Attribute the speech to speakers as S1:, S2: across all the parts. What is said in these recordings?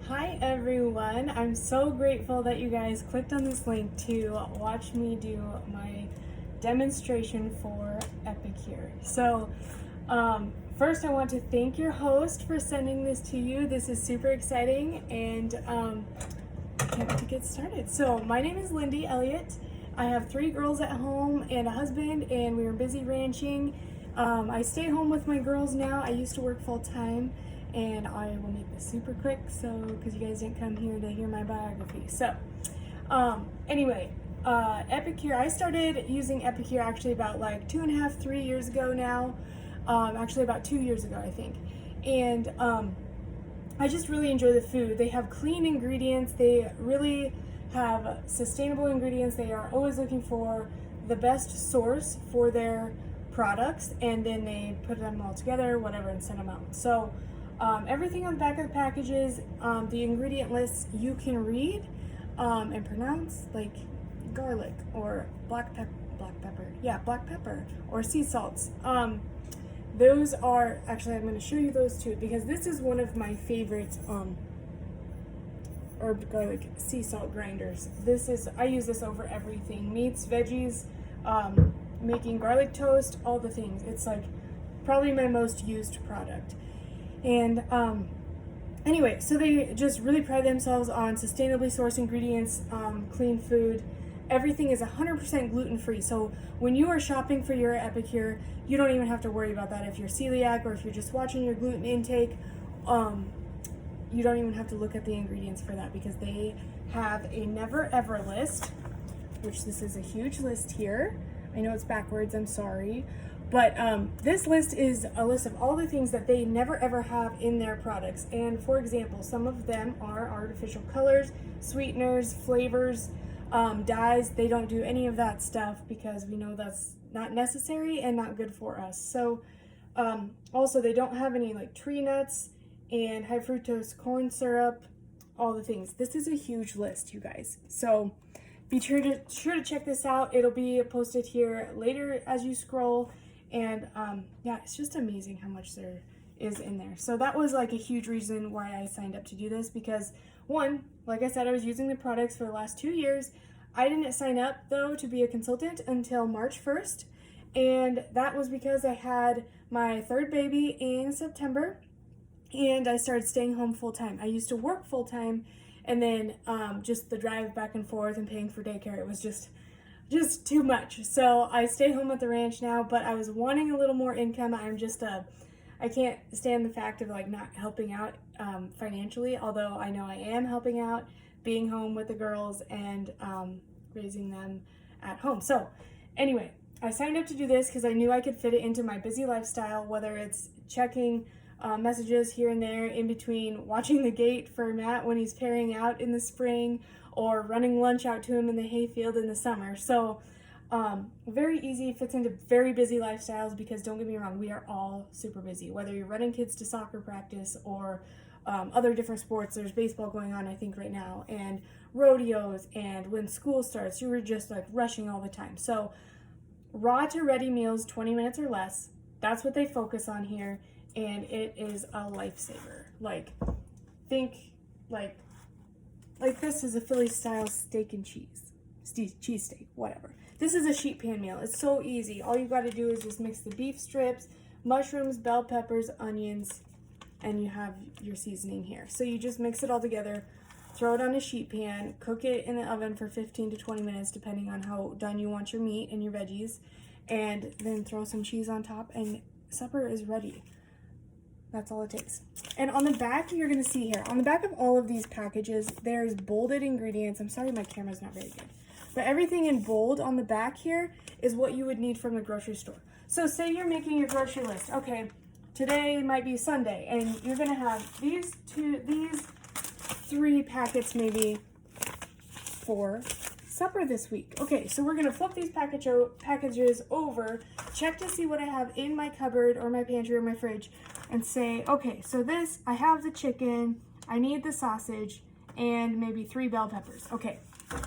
S1: Hi everyone, I'm so grateful that you guys clicked on this link to watch me do my demonstration for Epicure. First I want to thank your host for sending this to you. This is super exciting and I can't wait to get started. So my name is Lindy Elliott. I have 3 girls at home and a husband, and we were busy ranching. I stay home with my girls now. I used to work full-time, and I will make this super quick because you guys didn't come here to hear my biography. Epicure, I started using Epicure actually about like 2.5, 3 years ago now. Actually about 2 years ago, I think. And I just really enjoy the food. They have clean ingredients. They really have sustainable ingredients. They are always looking for the best source for their products, and then they put them all together, whatever, and send them out. So everything on the back of the packages, the ingredient lists you can read and pronounce, like garlic or black pepper or sea salts. Those are, actually I'm going to show you those too, because this is one of my favorite herb garlic sea salt grinders. I use this over everything, meats, veggies, making garlic toast, all the things. It's like probably my most used product. And anyway, so they just really pride themselves on sustainably sourced ingredients, clean food. Everything is 100% gluten-free. So when you are shopping for your Epicure, you don't even have to worry about that. If you're celiac or if you're just watching your gluten intake, you don't even have to look at the ingredients for that, because they have a never ever list, which this is a huge list here. I know it's backwards, I'm sorry. But this list is a list of all the things that they never ever have in their products. And for example, some of them are artificial colors, sweeteners, flavors, dyes. They don't do any of that stuff because we know that's not necessary and not good for us. So also they don't have any like tree nuts and high fructose corn syrup, all the things. This is a huge list, you guys. So be sure to check this out. It'll be posted here later as you scroll. And yeah, it's just amazing how much there is in there. So that was like a huge reason why I signed up to do this, because one, like I said, I was using the products for the last 2 years. I didn't sign up though to be a consultant until March 1st. And that was because I had my 3rd baby in September and I started staying home full time. I used to work full time, and then just the drive back and forth and paying for daycare, it was just too much. So I stay home at the ranch now, but I was wanting a little more income. I can't stand the fact of like not helping out financially, although I know I am helping out, being home with the girls and raising them at home. So anyway, I signed up to do this because I knew I could fit it into my busy lifestyle, whether it's checking messages here and there in between, watching the gate for Matt when he's pairing out in the spring, or running lunch out to him in the hayfield in the summer. So very easy, fits into very busy lifestyles, because don't get me wrong, we are all super busy. Whether you're running kids to soccer practice or other different sports, there's baseball going on I think right now, and rodeos, and when school starts, you were just like rushing all the time. So raw to ready meals, 20 minutes or less, that's what they focus on here, and it is a lifesaver. Like, think like this is a Philly style steak and cheese steak, whatever. This is a sheet pan meal. It's so easy. All you got to do is just mix the beef strips, mushrooms, bell peppers, onions, and you have your seasoning here. So you just mix it all together, throw it on a sheet pan, cook it in the oven for 15 to 20 minutes, depending on how done you want your meat and your veggies, and then throw some cheese on top, and supper is ready. That's all it takes. And on the back, you're going to see here, on the back of all of these packages, there's bolded ingredients. I'm sorry my camera's not very good. But everything in bold on the back here is what you would need from the grocery store. So say you're making your grocery list. Okay, today might be Sunday, and you're going to have these 3 packets maybe for supper this week. Okay, so we're going to flip these packages over, check to see what I have in my cupboard or my pantry or my fridge, and say, okay, so this, I have the chicken, I need the sausage, and maybe 3 bell peppers. Okay,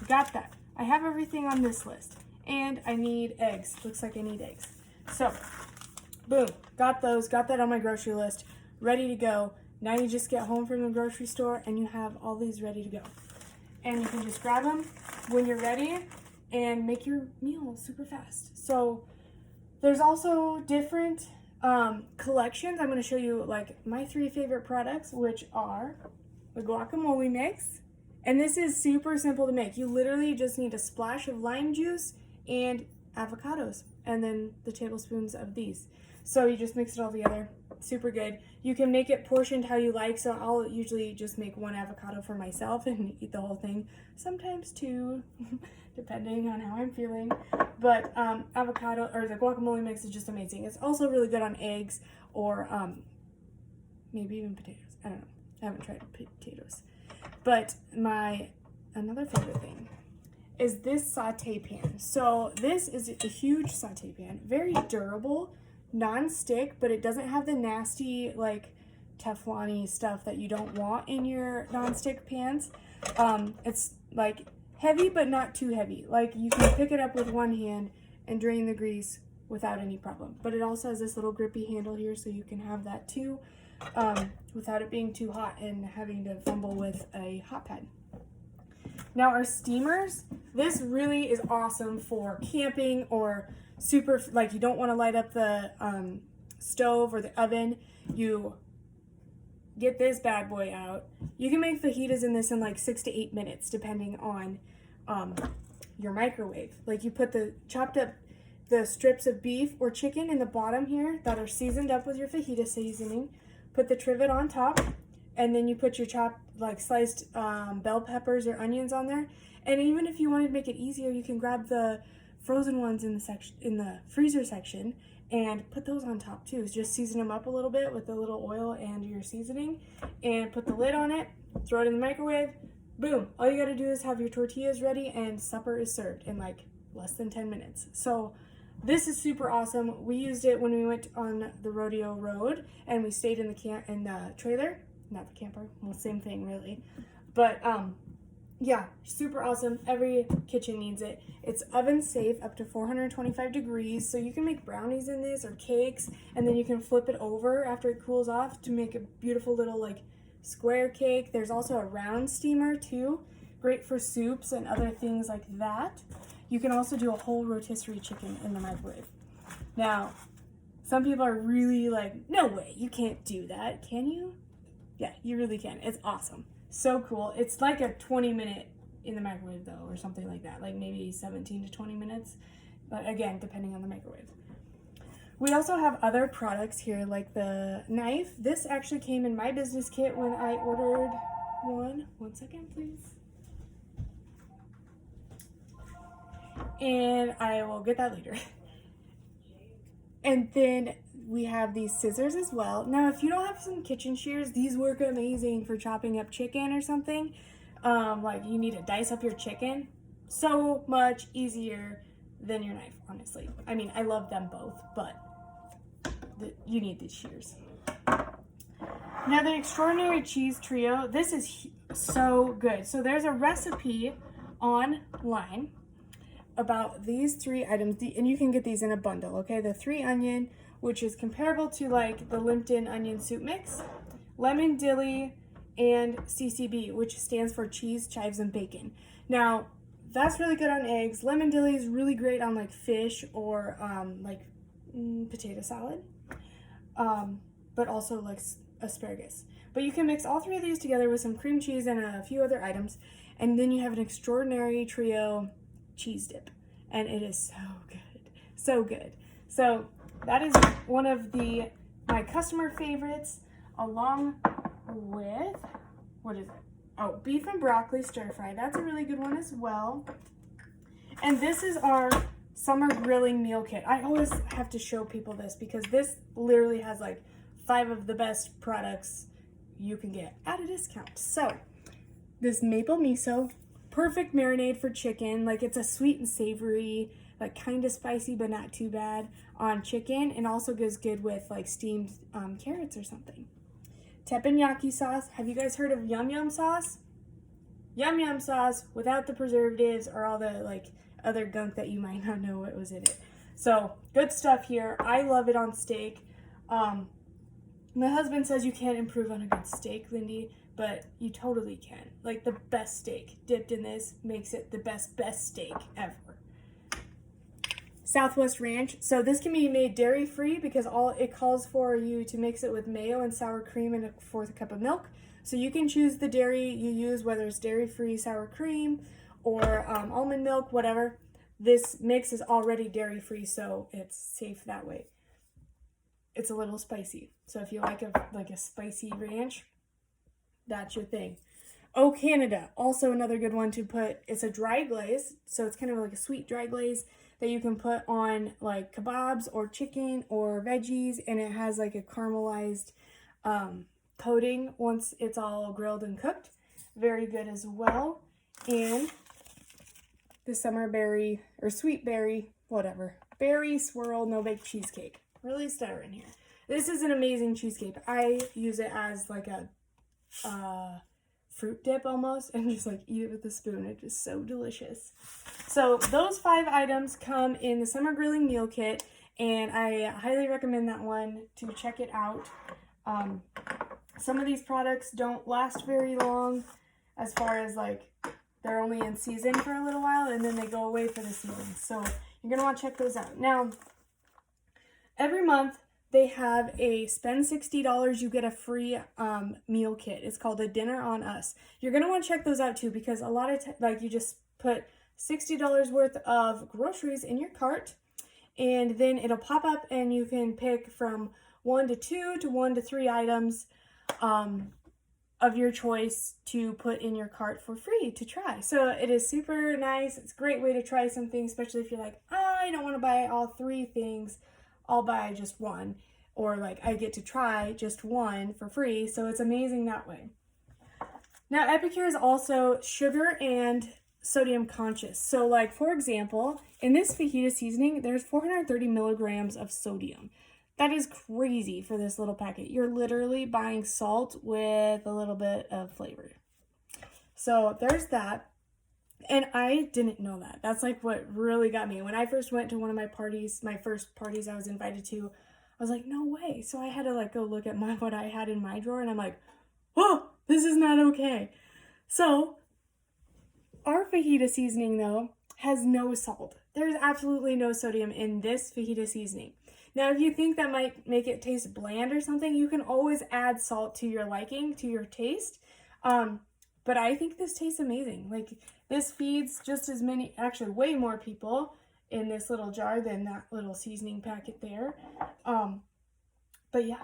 S1: got that. I have everything on this list, and I need eggs. Looks like I need eggs. So, boom, got those, got that on my grocery list, ready to go. Now you just get home from the grocery store and you have all these ready to go. And you can just grab them when you're ready and make your meal super fast. So there's also different collections. I'm going to show you like my 3 favorite products, which are the guacamole mix. And this is super simple to make. You literally just need a splash of lime juice and avocados, and then the tablespoons of these. So you just mix it all together. Super good. You can make it portioned how you like. So I'll usually just make 1 avocado for myself and eat the whole thing. Sometimes 2, depending on how I'm feeling. But avocado or the guacamole mix is just amazing. It's also really good on eggs or maybe even potatoes. I don't know. I haven't tried potatoes. But another favorite thing is this saute pan. So this is a huge saute pan, very durable, non-stick, but it doesn't have the nasty like Teflon-y stuff that you don't want in your non-stick pans. It's like heavy, but not too heavy. Like you can pick it up with one hand and drain the grease without any problem. But it also has this little grippy handle here, so you can have that too, without it being too hot and having to fumble with a hot pad. Now our steamers, this really is awesome for camping or super, like you don't want to light up the stove or the oven. You get this bad boy out. You can make fajitas in this in like 6 to 8 minutes, depending on your microwave. Like you put the chopped up the strips of beef or chicken in the bottom here that are seasoned up with your fajita seasoning. Put the trivet on top, and then you put your chopped, like sliced bell peppers or onions on there. And even if you wanted to make it easier, you can grab the frozen ones in the freezer section and put those on top too. Just season them up a little bit with a little oil and your seasoning, and put the lid on it, throw it in the microwave, boom. All you gotta do is have your tortillas ready and supper is served in like less than 10 minutes. So this is super awesome. We used it when we went on the rodeo road and we stayed in the trailer, not the camper, well, same thing really. But yeah, super awesome. Every kitchen needs it. It's oven safe up to 425 degrees, so you can make brownies in this or cakes, and then you can flip it over after it cools off to make a beautiful little like square cake. There's also a round steamer too, great for soups and other things like that. You can also do a whole rotisserie chicken in the microwave. Now, some people are really like, no way, you can't do that, can you? Yeah, you really can. It's awesome. So cool. It's like a 20-minute in the microwave though, or something like that, like maybe 17 to 20 minutes. But again, depending on the microwave. We also have other products here, like the knife. This actually came in my business kit when I ordered one. 1 second, please. And I will get that later. And then we have these scissors as well. Now, if you don't have some kitchen shears, these work amazing for chopping up chicken or something. Like you need to dice up your chicken. So much easier than your knife, honestly. I mean, I love them both, but you need these shears. Now, the Extraordinary Cheese Trio, this is so good. So there's a recipe online about these 3 items, and you can get these in a bundle, okay? The 3 onion, which is comparable to like the Lipton onion soup mix, lemon dilly, and CCB, which stands for cheese, chives, and bacon. Now, that's really good on eggs. Lemon dilly is really great on like fish or potato salad, but also like asparagus. But you can mix all 3 of these together with some cream cheese and a few other items, and then you have an Extraordinary Trio cheese dip, and it is so good, so good. So that is one of my customer favorites, along with, what is it? Oh, beef and broccoli stir fry. That's a really good one as well. And this is our summer grilling meal kit. I always have to show people this because this literally has like 5 of the best products you can get at a discount. So this maple miso, perfect marinade for chicken. Like it's a sweet and savory, like kind of spicy but not too bad on chicken, and also goes good with like steamed carrots or something. Teppanyaki sauce. Have you guys heard of yum yum sauce? Yum yum sauce without the preservatives or all the like other gunk that you might not know what was in it. So good stuff here. I love it on steak. My husband says you can't improve on a good steak, Lindy, but you totally can. Like the best steak dipped in this makes it the best steak ever. Southwest Ranch. So this can be made dairy-free because all it calls for you to mix it with mayo and sour cream and a fourth cup of milk. So you can choose the dairy you use, whether it's dairy-free sour cream or almond milk, whatever. This mix is already dairy-free, so it's safe that way. It's a little spicy. So if you like a spicy ranch, that's your thing. Oh, Canada, also another good one to put. It's a dry glaze, so it's kind of like a sweet dry glaze that you can put on like kebabs or chicken or veggies, and it has like a caramelized coating once it's all grilled and cooked. Very good as well. And the summer berry or sweet berry, whatever, berry swirl no bake cheesecake. Really stutter in here. This is an amazing cheesecake. I use it as like a fruit dip almost, and just like eat it with a spoon. It's just so delicious. So those 5 items come in the summer grilling meal kit, and I highly recommend that one to check it out. Some of these products don't last very long, as far as like they're only in season for a little while and then they go away for the season. So you're gonna want to check those out. Now, every month they have a spend $60, you get a free meal kit. It's called a Dinner on Us. You're gonna want to check those out too, because a lot of like you just put $60 worth of groceries in your cart, and then it'll pop up and you can pick from 1 to 2 to 1 to 3 items of your choice to put in your cart for free to try. So it is super nice. It's a great way to try something, especially if you're like, I don't want to buy all 3 things. I'll buy just one, or like I get to try just one for free. So it's amazing that way. Now, Epicure is also sugar and sodium conscious. So like, for example, in this fajita seasoning, there's 430 milligrams of sodium. That is crazy for this little packet. You're literally buying salt with a little bit of flavor. So there's that. And I didn't know that. That's like what really got me. When I first went to one of my parties, my first parties I was invited to, I was like, no way. So I had to like go look at what I had in my drawer, and I'm like, oh, this is not okay. So our fajita seasoning though has no salt. There's absolutely no sodium in this fajita seasoning. Now, if you think that might make it taste bland or something, you can always add salt to your liking, to your taste. But I think this tastes amazing. Like, this feeds just as many, actually way more people in this little jar than that little seasoning packet there. But yeah,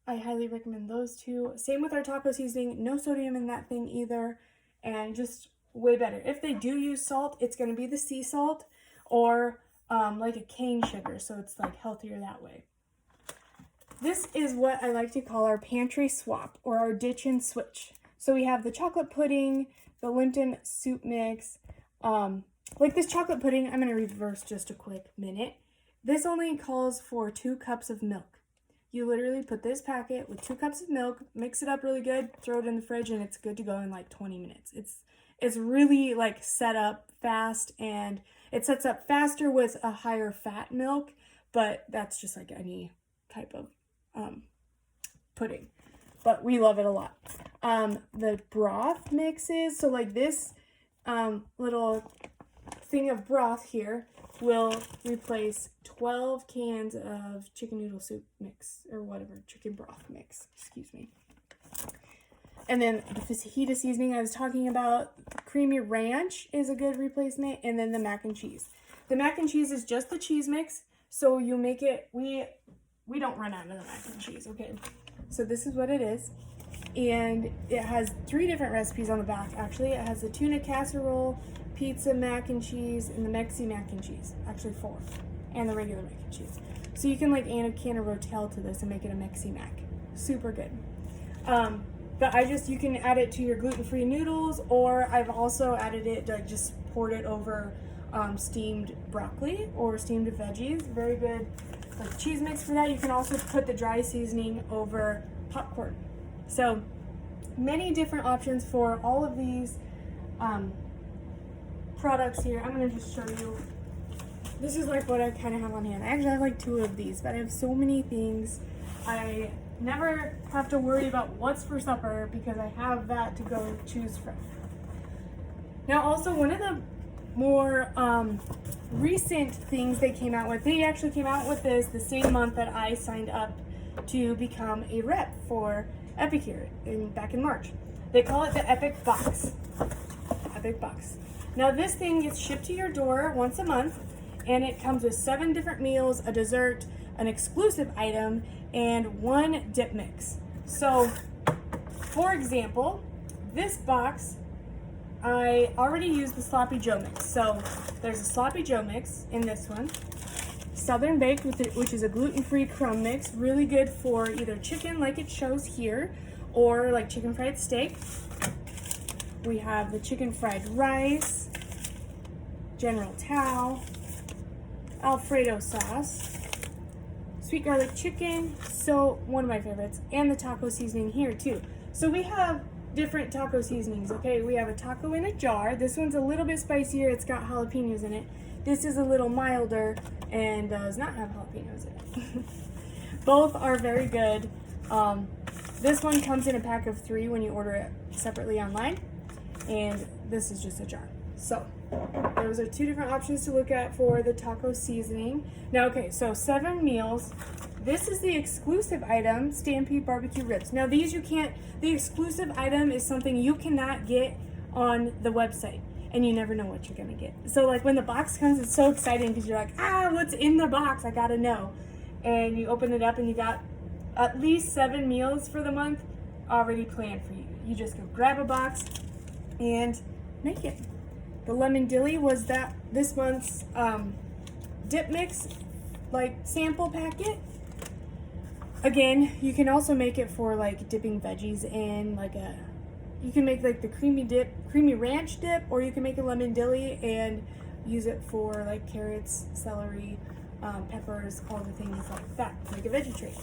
S1: I highly recommend those 2. Same with our taco seasoning. No sodium in that thing either. And just way better. If they do use salt, it's going to be the sea salt or like a cane sugar. So it's like healthier that way. This is what I like to call our pantry swap, or our ditch and switch. So we have the chocolate pudding, the Lipton soup mix. Like this chocolate pudding, I'm going to reverse just a quick minute. This only calls for 2 cups of milk. You literally put this packet with 2 cups of milk, mix it up really good, throw it in the fridge, and it's good to go in like 20 minutes. It's really like set up fast, and it sets up faster with a higher fat milk, but that's just like any type of pudding. But we love it a lot. The broth mixes, so like this little thing of broth here will replace 12 cans of chicken noodle soup mix, or whatever, chicken broth mix, excuse me. And then the fajita seasoning I was talking about, creamy ranch is a good replacement, and then the mac and cheese. The mac and cheese is just the cheese mix, so you make it, we don't run out of the mac and cheese, okay? So this is what it is, and it has 3 different recipes on the back, actually. It has the tuna casserole, pizza mac and cheese, and the Mexi mac and cheese. Actually 4, and the regular mac and cheese. So you can like add a can of Rotel to this and make it a Mexi mac. Super good. But you can add it to your gluten-free noodles, or I've also added it, like just poured it over steamed broccoli or steamed veggies. Very good like cheese mix for that. You can also put the dry seasoning over popcorn. So many different options for all of these products here. I'm going to just show you. This is like what I kind of have on hand. I actually have like 2 of these, but I have so many things. I never have to worry about what's for supper because I have that to go choose from. Now also one of the more recent things they came out with, they actually came out with this the same month that I signed up to become a rep for Epicure back in March. They call it the Epic Box. Epic Box. Now this thing gets shipped to your door once a month, and it comes with 7 different meals, a dessert, an exclusive item, and 1 dip mix. So, for example, this box, I already used the Sloppy Joe mix. So there's a Sloppy Joe mix in this one. Southern Baked, which is a gluten-free crumb mix, really good for either chicken like it shows here, or like chicken fried steak. We have the chicken fried rice, General Tao, Alfredo sauce, sweet garlic chicken, so one of my favorites, and the taco seasoning here too. So we have different taco seasonings, okay? We have a taco in a jar. This one's a little bit spicier. It's got jalapenos in it. This is a little milder and does not have jalapenos in it. Both are very good. This one comes in a pack of 3 when you order it separately online, and this is just a jar. So those are 2 different options to look at for the taco seasoning. Now, okay, so 7 meals. This is the exclusive item, Stampede Barbecue Ribs. Now these you can't, the exclusive item is something you cannot get on the website, and you never know what you're gonna get. So like when the box comes, it's so exciting because you're like, what's in the box? I gotta know. And you open it up and you got at least 7 meals for the month already planned for you. You just go grab a box and make it. The lemon dilly was this month's dip mix, like sample packet. Again, you can also make it for like dipping veggies in, like you can make like the creamy ranch dip, or you can make a lemon dilly and use it for like carrots, celery, peppers, all the things like that. Make a veggie tray.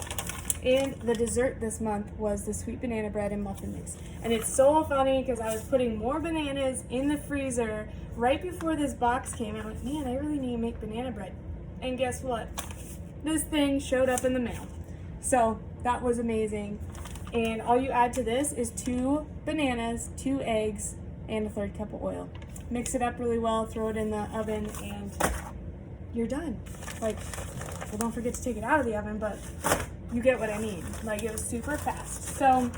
S1: And the dessert this month was the sweet banana bread and muffin mix. And it's so funny because I was putting more bananas in the freezer right before this box came. I'm like, man, I really need to make banana bread. And guess what? This thing showed up in the mail. So that was amazing. And all you add to this is 2 bananas, 2 eggs, and a 1/3 cup of oil. Mix it up really well, throw it in the oven, and you're done. Like, well, don't forget to take it out of the oven, but you get what I mean. Like, it was super fast. So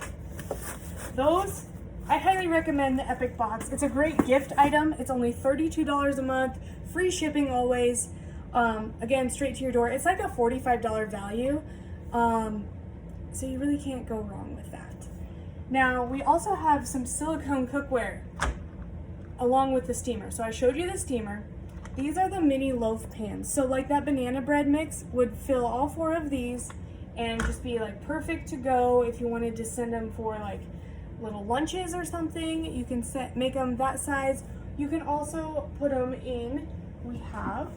S1: those, I highly recommend the Epic Box. It's a great gift item. It's only $32 a month, free shipping always. Again, straight to your door. It's like a $45 value. So you really can't go wrong with that. Now, we also have some silicone cookware along with the steamer. So I showed you the steamer. These are the mini loaf pans. So like that banana bread mix would fill all 4 of these and just be like perfect to go if you wanted to send them for like little lunches or something. You can make them that size. You can also put them in, we have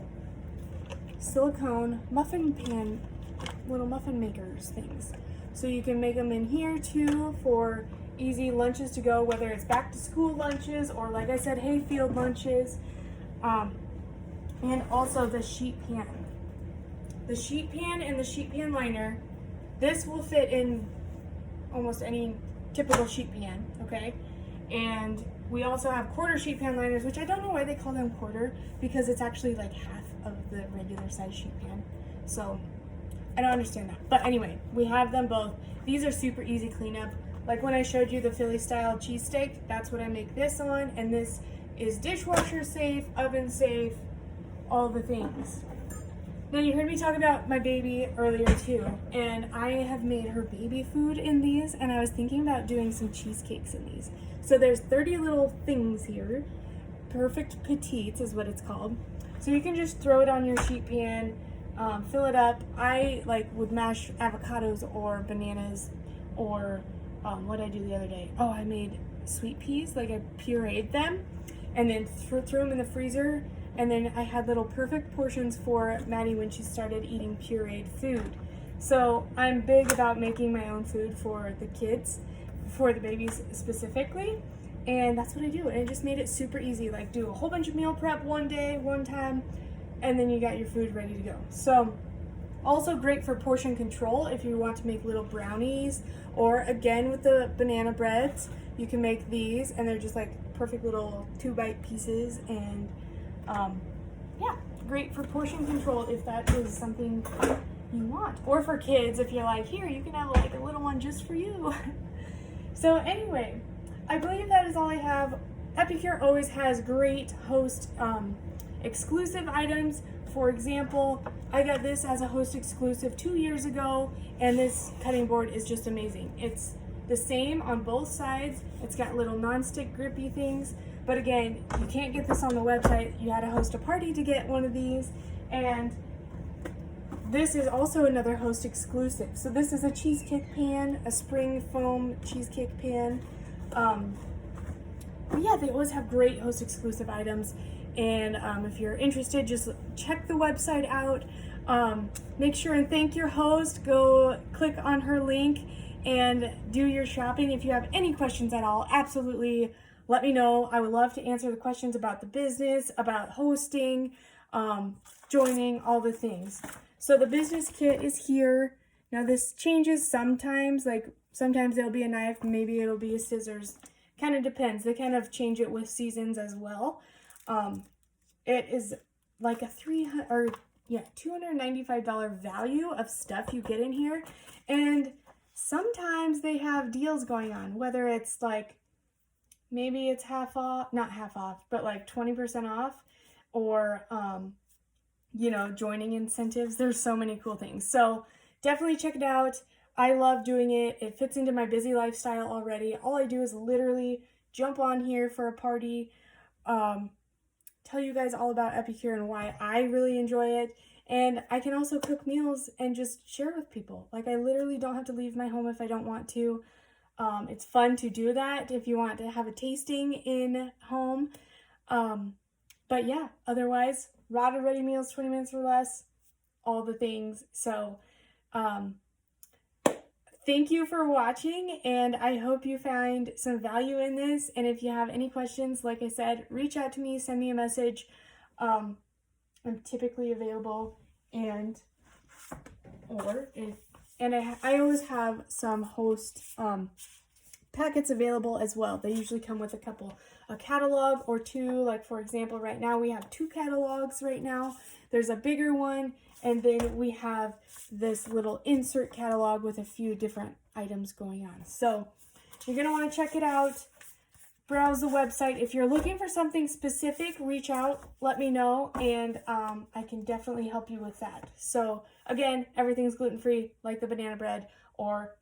S1: silicone muffin pan, little muffin makers things. So you can make them in here too for easy lunches to go, whether it's back to school lunches or like I said, hayfield lunches. And also the sheet pan. The sheet pan and the sheet pan liner, this will fit in almost any typical sheet pan, okay? And we also have quarter sheet pan liners, which I don't know why they call them quarter, because it's actually like half of the regular size sheet pan. So I don't understand that. But anyway, we have them both. These are super easy cleanup. Like when I showed you the Philly style cheesesteak, that's what I make this on. And this is dishwasher safe, oven safe, all the things. Now you heard me talk about my baby earlier too, and I have made her baby food in these, and I was thinking about doing some cheesecakes in these. So there's 30 little things here. Perfect petites is what it's called. So you can just throw it on your sheet pan, fill it up. I would mash avocados or bananas, or what did I do the other day? Oh, I made sweet peas, like I pureed them and then threw them in the freezer. And then I had little perfect portions for Maddie when she started eating pureed food. So I'm big about making my own food for the kids, for the babies specifically. And that's what I do. And it just made it super easy. Like do a whole bunch of meal prep one day, one time, and then you got your food ready to go. So Also great for portion control if you want to make little brownies, or again with the banana breads, you can make these and they're just like perfect little 2-bite pieces, and yeah, great for portion control if that is something you want. Or for kids, if you're like, here, you can have like a little one just for you. So anyway, I believe that is all I have. Epicure always has great host exclusive items. For example, I got this as a host exclusive 2 years ago, and this cutting board is just amazing. It's the same on both sides. It's got little non-stick grippy things, but again, you can't get this on the website. You had to host a party to get one of these, and this is also another host exclusive. So this is a cheesecake pan, a spring foam cheesecake pan. But yeah, they always have great host exclusive items. And if you're interested, just check the website out. Make sure and thank your host. Go click on her link and do your shopping. If you have any questions at all, absolutely let me know. I would love to answer the questions about the business, about hosting, joining, all the things. So the business kit is here. Now this changes sometimes, like sometimes there'll be a knife, maybe it'll be a scissors. Kind of depends. They kind of change it with seasons as well. It is like a $295 value of stuff you get in here. And sometimes they have deals going on, whether it's like, maybe it's half off, not half off, but like 20% off, or, you know, joining incentives. There's so many cool things. So definitely check it out. I love doing it. It fits into my busy lifestyle already. All I do is literally jump on here for a party, tell you guys all about Epicure and why I really enjoy it. And I can also cook meals and just share with people. Like, I literally don't have to leave my home if I don't want to. It's fun to do that if you want to have a tasting in home. But yeah, otherwise, raw to ready meals, 20 minutes or less, all the things. So thank you for watching, and I hope you find some value in this. And if you have any questions, like I said, reach out to me, send me a message. I'm typically available, and I always have some host packets available as well. They usually come with a catalog or two. Like, for example, right now we have 2 catalogs right now. There's a bigger one, and then we have this little insert catalog with a few different items going on. So you're going to want to check it out. Browse the website. If you're looking for something specific, reach out, let me know, and I can definitely help you with that. So again, everything's gluten-free, like the banana bread, or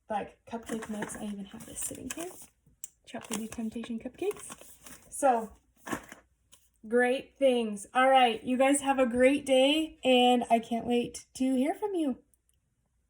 S1: like cupcake mix. I even have this sitting here. Chocolatey Temptation cupcakes. So great things. All right, you guys have a great day, and I can't wait to hear from you.